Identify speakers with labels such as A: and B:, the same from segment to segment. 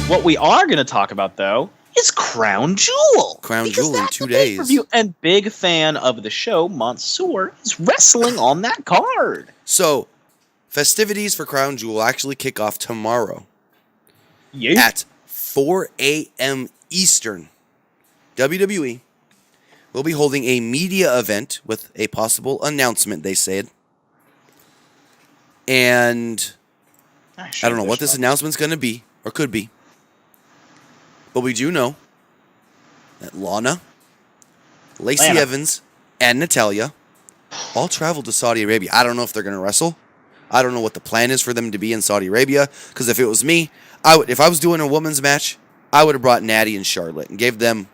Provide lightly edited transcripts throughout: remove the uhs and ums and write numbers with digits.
A: What we are going to talk about, though, is Crown Jewel.
B: Crown Jewel in 2 days.
A: Pay-per-view, and big fan of the show, Mansoor, is wrestling on that card.
B: So, festivities for Crown Jewel actually kick off tomorrow at 4 a.m. Eastern. WWE will be holding a media event with a possible announcement, they said. And I don't know what this announcement's going to be, or could be. But we do know that Lana, Lacey Evans, and Natalya all traveled to Saudi Arabia. I don't know if they're going to wrestle. I don't know what the plan is for them to be in Saudi Arabia. Because if it was me, if I was doing a women's match, I would have brought Natty and Charlotte and gave them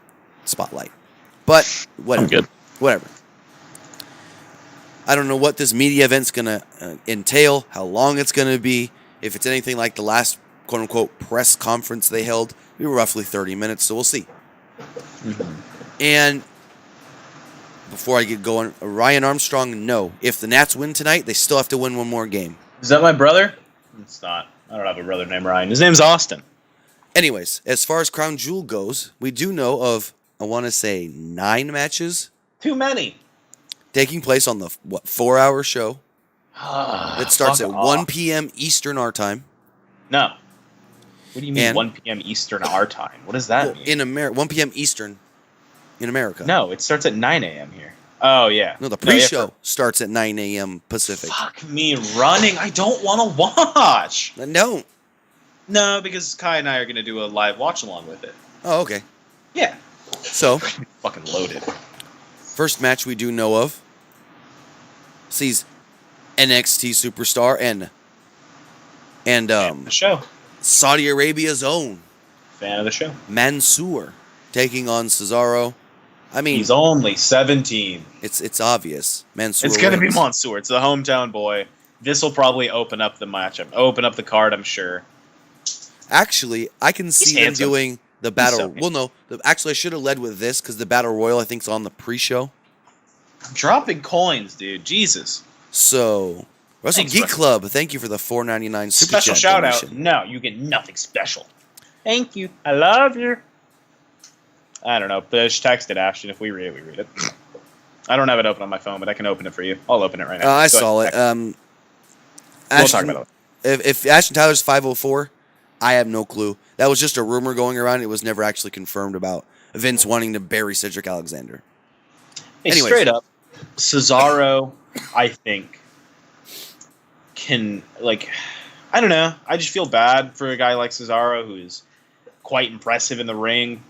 B: spotlight. But whatever.
A: I'm good.
B: Whatever. I don't know what this media event's going to entail, how long it's going to be. If it's anything like the last quote-unquote press conference they held, we were roughly 30 minutes, so we'll see. And before I get going, Ryan Armstrong, no. If the Nats win tonight, they still have to win one more game.
A: Is that my brother? It's not. I don't have a brother named Ryan. His name's Austin.
B: Anyways, as far as Crown Jewel goes, we do know of, I want to say, 9 matches.
A: Too many.
B: Taking place on the, 4-hour show. That starts at 1 p.m. Eastern our time.
A: No. What do you mean 1 p.m. Eastern our time? What does that mean?
B: In 1 p.m. Eastern in America.
A: No, it starts at 9 a.m. here. Oh, yeah.
B: No, the pre-show starts at 9 a.m. Pacific.
A: Fuck me running. I don't want to watch.
B: No.
A: No, because Kai and I are going to do a live watch-along with it.
B: Oh, okay.
A: Yeah.
B: So.
A: Fucking loaded.
B: First match we do know of sees NXT superstar and
A: the show.
B: Saudi Arabia's own
A: fan of the show,
B: Mansoor, taking on Cesaro. I mean,
A: he's only 17.
B: It's obvious. Mansoor.
A: It's gonna be Mansoor. It's the hometown boy. This will probably open up the matchup, open up the card. I'm sure.
B: Actually, I can see them doing the battle. Well, no. Actually, I should have led with this because the battle royal I think is on the pre-show.
A: I'm dropping coins, dude. Jesus.
B: So, Wrestle Geek Club, thank you for the $4.99 super
A: special shout out. No, you get nothing special. Thank you. I love you. I don't know. Just text it, Ashton. If we read it, we read it. I don't have it open on my phone, but I can open it for you. I'll open it right now.
B: I saw it.
A: We'll talk about
B: it. If Ashton Tyler's 504, I have no clue. That was just a rumor going around. It was never actually confirmed about Vince wanting to bury Cedric Alexander.
A: Hey, anyways, straight up, Cesaro, I think, can, I don't know. I just feel bad for a guy like Cesaro who's quite impressive in the ring.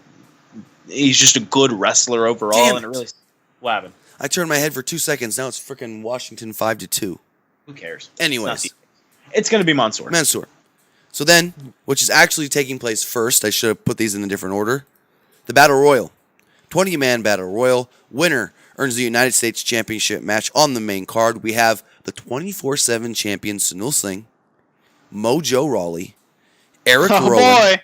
A: He's just a good wrestler overall. And it really... What happened?
B: I turned my head for 2 seconds. Now it's freaking Washington 5-2.
A: Who cares?
B: Anyways.
A: It's going to be Mansoor.
B: So then, which is actually taking place first, I should have put these in a different order. The Battle Royal. 20-man Battle Royal. Winner earns the United States Championship match on the main card. We have the 24/7 champion Sunil Singh, Mojo Rawley, Eric Rowan,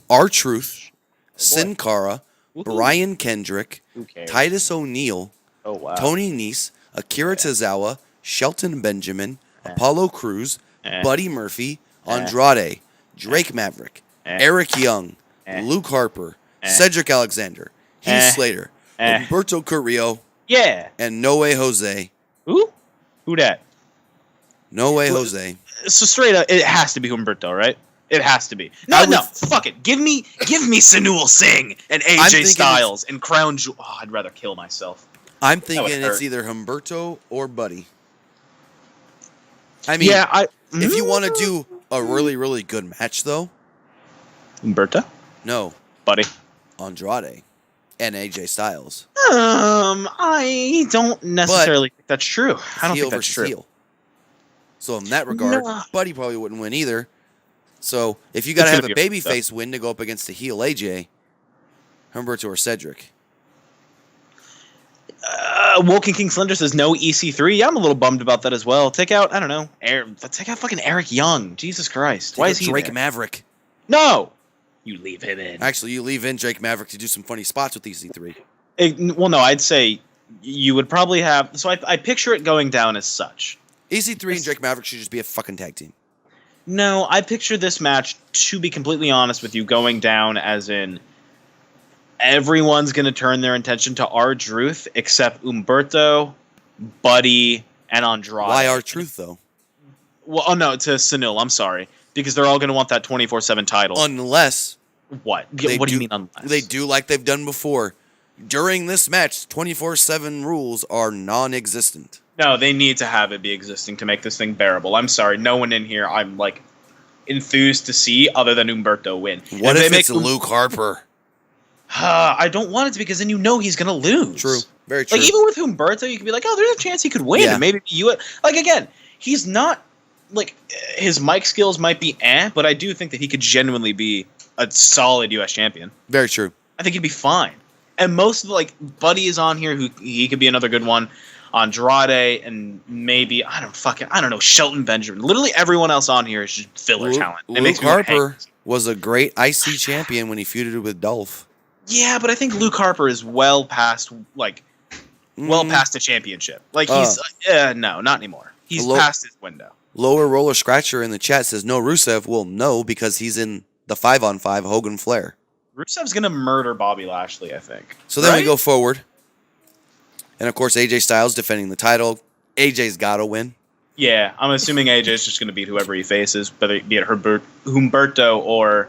B: R-Truth, Sin Cara, Brian Kendrick, Titus O'Neil, Tony Nese, Akira Tozawa, Shelton Benjamin, Apollo Crews, Buddy Murphy, Andrade, Drake Maverick, Eric Young, Luke Harper, Cedric Alexander, Heath Slater, Humberto Carrillo, and No Way Jose.
A: Who that?
B: No Way Jose.
A: So straight up, it has to be Humberto, right? It has to be. No, fuck it. Give me Sunil Singh and AJ Styles and Crown Jewel. Oh, I'd rather kill myself.
B: I'm thinking it's either Humberto or Buddy. I mean, if you want to do a really, really good match, though.
A: Humberto?
B: No.
A: Buddy.
B: Andrade. And AJ Styles.
A: I don't necessarily think that's true. I don't think that's true. Heel.
B: So in that regard, Buddy probably wouldn't win either. So if you got to have a babyface win to go up against the heel AJ, Humberto or Cedric.
A: Woken King Slender says no EC3. Yeah, I'm a little bummed about that as well. Take out, I don't know, take out fucking Eric Young. Jesus Christ. Why is he
B: Drake Maverick?
A: No! You leave him in.
B: Actually, you leave in Drake Maverick to do some funny spots with EC3.
A: Well, no, I'd say you would probably have... So I picture it going down as such.
B: EC3 and Drake Maverick should just be a fucking tag team.
A: No, I picture this match, to be completely honest with you, going down as in everyone's going to turn their attention to R-Truth except Humberto, Buddy, and Andrade.
B: Why R-Truth, though?
A: Well, oh no, to Sunil, I'm sorry. Because they're all going to want that 24/7 title.
B: Unless...
A: What? What do you mean unless?
B: They do like they've done before. During this match, 24/7 rules are non-existent.
A: No, they need to have it be existing to make this thing bearable. I'm sorry, no one in here I'm like enthused to see other than Humberto win.
B: What if it's Luke Harper?
A: I don't want it to because then you know he's gonna lose.
B: True, very true.
A: Like even with Humberto, you could be like, oh, there's a chance he could win.
B: Yeah.
A: And maybe you like again, he's not like his mic skills might be but I do think that he could genuinely be a solid US champion.
B: Very true.
A: I think he'd be fine. And most of the Buddy is on here who he could be another good one. Andrade and maybe I don't know, Shelton Benjamin. Literally everyone else on here is just filler talent.
B: Luke Harper was a great IC champion when he feuded with Dolph.
A: Yeah, but I think Luke Harper is well past the championship. Like he's no, not anymore. He's past his window.
B: Lower Roller Scratcher in the chat says no Rusev. Well, no, because he's in the 5-on-5 Hogan Flair.
A: Rusev's gonna murder Bobby Lashley, I think.
B: So then we go forward. And, of course, AJ Styles defending the title. AJ's got to win.
A: Yeah, I'm assuming AJ's just going to beat whoever he faces, whether it be it Humberto or,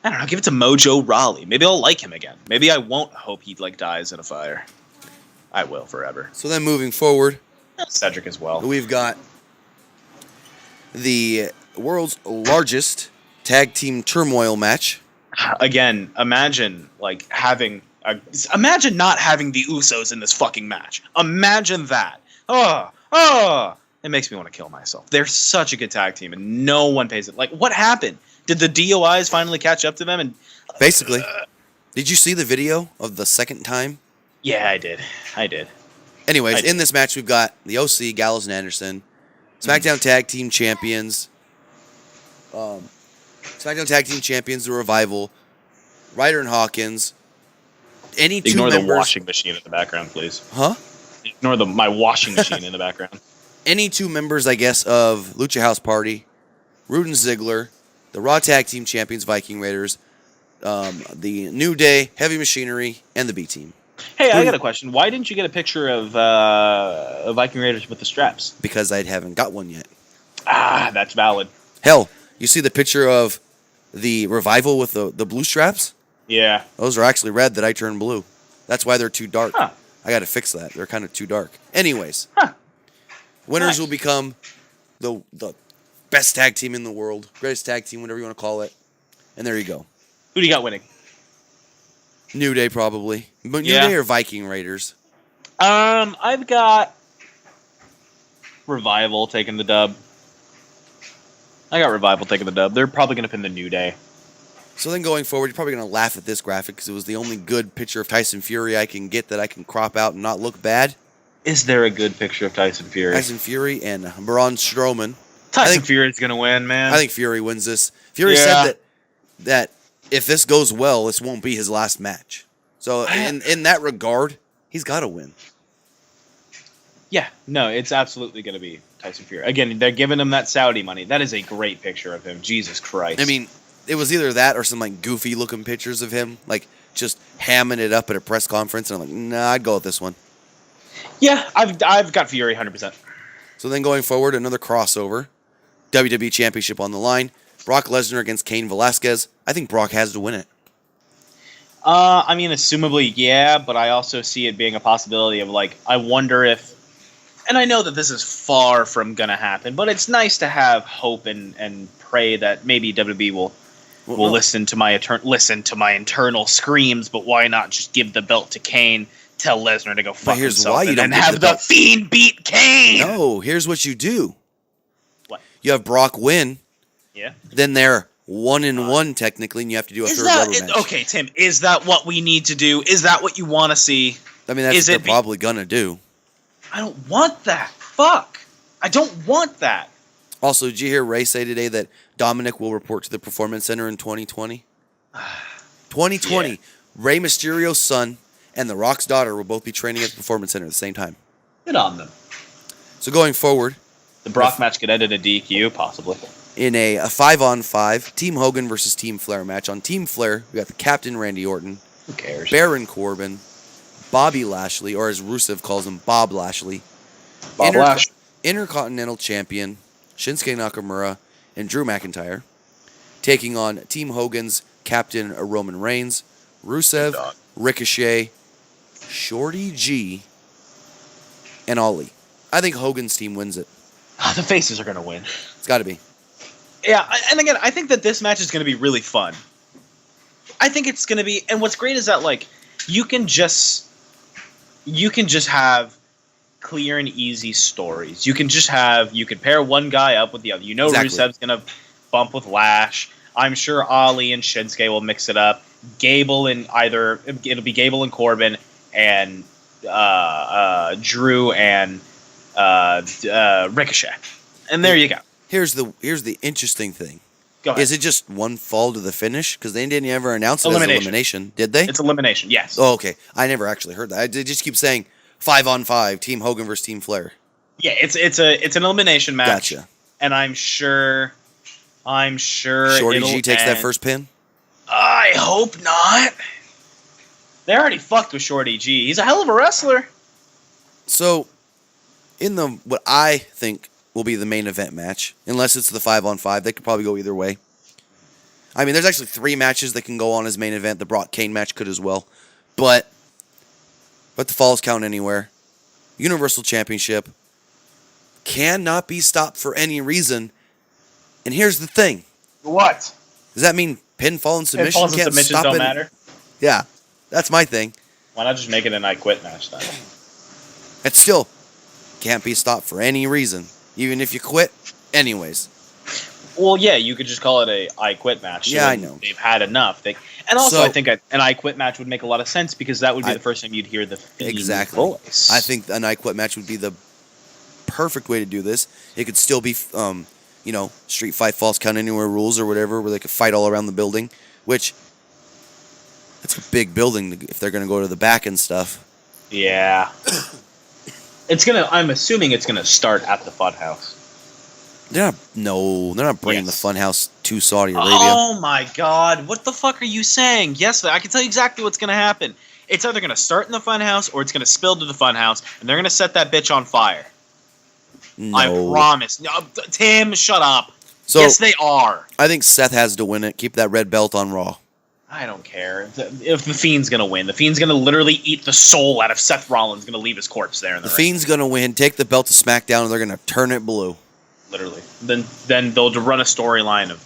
A: I don't know, give it to Mojo Rawley. Maybe I'll like him again. Maybe I won't hope he dies in a fire. I will forever.
B: So then moving forward.
A: Cedric as well.
B: We've got the world's largest tag team turmoil match.
A: Again, imagine imagine not having the Usos in this fucking match. Imagine that. It makes me want to kill myself. They're such a good tag team, and no one pays it. Like, what happened? Did the DOIs finally catch up to them? And
B: basically, did you see the video of the second time?
A: Yeah, I did.
B: Anyways, in this match, we've got the OC, Gallows and Anderson, SmackDown Tag Team Champions, the Revival, Ryder and Hawkins.
A: Ignore the washing machine in the background, please.
B: Huh?
A: Ignore my washing machine in the background.
B: Any two members, I guess, of Lucha House Party, Rude and Ziggler, the Raw Tag Team Champions, Viking Raiders, the New Day, Heavy Machinery, and the B Team.
A: Hey, I got a question. Why didn't you get a picture of Viking Raiders with the straps?
B: Because I haven't got one yet.
A: That's valid.
B: Hell, you see the picture of the Revival with the blue straps?
A: Yeah.
B: Those are actually red that I turned blue. That's why they're too dark.
A: Huh.
B: I got to fix that. They're kind of too dark. Anyways. Winners will become the best tag team in the world. Greatest tag team, whatever you want to call it. And there you go.
A: Who do you got winning?
B: New Day, probably. But New Day or Viking Raiders?
A: I've got Revival taking the dub. They're probably going to pin the New Day.
B: So then going forward, you're probably going to laugh at this graphic because it was the only good picture of Tyson Fury I can get that I can crop out and not look bad.
A: Is there a good picture of Tyson Fury?
B: Tyson Fury and Braun Strowman.
A: Tyson Fury's going to win, man.
B: I think Fury wins this. Fury said that if this goes well, this won't be his last match. So in that regard, he's got to win.
A: Yeah, no, it's absolutely going to be Tyson Fury. Again, they're giving him that Saudi money. That is a great picture of him. Jesus Christ.
B: I mean, it was either that or some goofy looking pictures of him, just hamming it up at a press conference. And I'm like, nah, I'd go with this one.
A: Yeah, I've got Fury 100%.
B: So then going forward, another crossover. WWE Championship on the line. Brock Lesnar against Cain Velasquez. I think Brock has to win it.
A: I mean, assumably, yeah, but I also see it being a possibility of, I wonder if... And I know that this is far from going to happen, but it's nice to have hope and pray that maybe WWE will listen to my internal screams, but why not just give the belt to Cain, tell Lesnar to go fuck himself, and have the Fiend beat Cain?
B: No, here's what you do.
A: What?
B: You have Brock win.
A: Yeah.
B: Then they're 1-1 technically, and you have to do a third rubber match.
A: Okay, Tim, is that what we need to do? Is that what you want to see?
B: I mean, that's what they're probably going to do.
A: I don't want that. Fuck. I don't want that.
B: Also, did you hear Ray say today that Dominic will report to the Performance Center in 2020? 2020. Yeah. Rey Mysterio's son and The Rock's daughter will both be training at the Performance Center at the same time.
A: Good on them.
B: So going forward.
A: The Brock match could end in a DQ, possibly.
B: in a 5-on-5 Team Hogan versus Team Flair match. On Team Flair, we got the Captain Randy Orton,
A: Who cares?
B: Baron Corbin, Bobby Lashley, or as Rusev calls him, Bob Lashley,
A: Bob Lashley.
B: Intercontinental Champion Shinsuke Nakamura and Drew McIntyre, taking on Team Hogan's Captain Roman Reigns, Rusev, Ricochet, Shorty G, and Ali. I think Hogan's team wins it.
A: The faces are going to win.
B: It's got to be.
A: Yeah, and again, I think that this match is going to be really fun. I think it's going to be, and what's great is that like you can just have clear and easy stories. You can pair one guy up with the other. You know,
B: Exactly.
A: Rusev's going to bump with Lash. I'm sure Ali and Shinsuke will mix it up. It'll be Gable and Corbin and Drew and Ricochet. And there you go.
B: Here's the interesting thing.
A: Go ahead.
B: Is it just one fall to the finish? Because they didn't ever announce it as elimination. Did they?
A: It's elimination, yes.
B: Oh, okay. I never actually heard that. They just keep saying 5-on-5, Team Hogan versus Team Flair.
A: Yeah, it's an elimination match.
B: Gotcha.
A: And I'm sure
B: Shorty
A: it'll
B: G takes that
A: end.
B: first pin?
A: I hope not. They already fucked with Shorty G. He's a hell of a wrestler.
B: So, in what I think will be the main event match, unless it's the 5-on-5, they could probably go either way. I mean, there's actually 3 matches that can go on as main event. The Brock Cain match could as well. But the falls count anywhere. Universal Championship cannot be stopped for any reason. And here's the thing.
A: What?
B: Does that mean pinfall and submission
A: Pinfalls and
B: can't
A: submissions
B: stop
A: don't
B: it?
A: matter.
B: Yeah, that's my thing.
A: Why not just make it an I Quit match then?
B: It still can't be stopped for any reason, even if you quit. Anyways.
A: Well, yeah, you could just call it a I Quit match.
B: Yeah, I know.
A: They've had enough. And also,
B: So-
A: I think an I Quit match would make a lot of sense because that would be the first time you'd hear the Fiend
B: Exactly.
A: voice.
B: I think an I Quit match would be the perfect way to do this. It could still be, street fight, falls count anywhere rules or whatever, where they could fight all around the building, which it's a big building if they're going to go to the back and stuff.
A: Yeah. I'm assuming it's gonna start at the Funhouse.
B: They're not bringing
A: Yes.
B: the Funhouse to Saudi Arabia.
A: Oh my God! What the fuck are you saying? Yes, I can tell you exactly what's gonna happen. It's either gonna start in the Funhouse or it's gonna spill to the Funhouse, and they're gonna set that bitch on fire.
B: No.
A: I promise. No, Tim, shut up.
B: So,
A: Yes, they are.
B: I think Seth has to win it. Keep that red belt on Raw.
A: I don't care if the Fiend's gonna win. The Fiend's gonna literally eat the soul out of Seth Rollins. Gonna leave his corpse there in the
B: The
A: ring.
B: Fiend's going to win, take the belt to SmackDown, and they're going to turn it blue.
A: Literally. Then they'll run a storyline of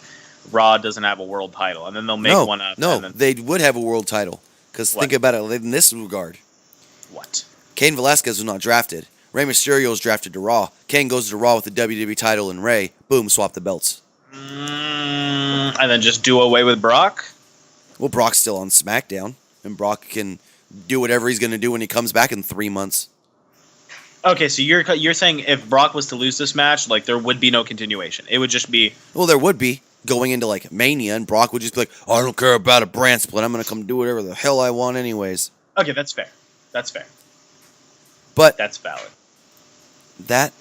A: Raw doesn't have a world title, and then they'll make one up.
B: No,
A: and then,
B: they would have a world title. Because think about it in this regard.
A: what?
B: Cain Velasquez was not drafted. Rey Mysterio was drafted to Raw. Cain goes to Raw with the WWE title and Rey. Boom, swap the belts.
A: And then just do away with Brock?
B: Well, Brock's still on SmackDown, and Brock can do whatever he's going to do when he comes back in 3 months.
A: Okay, so you're saying if Brock was to lose this match, like there would be no continuation. It would just be
B: Well, there would be going into like Mania, and Brock would just be like, "I don't care about a brand split. I'm going to come do whatever the hell I want, anyways."
A: okay. That's fair. That's fair.
B: But
A: That's valid.
B: that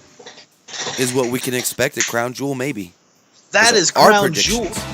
B: is what we can expect at Crown Jewel, maybe.
A: That
B: Those
A: is
B: are our
A: Crown
B: predictions.
A: Jewel.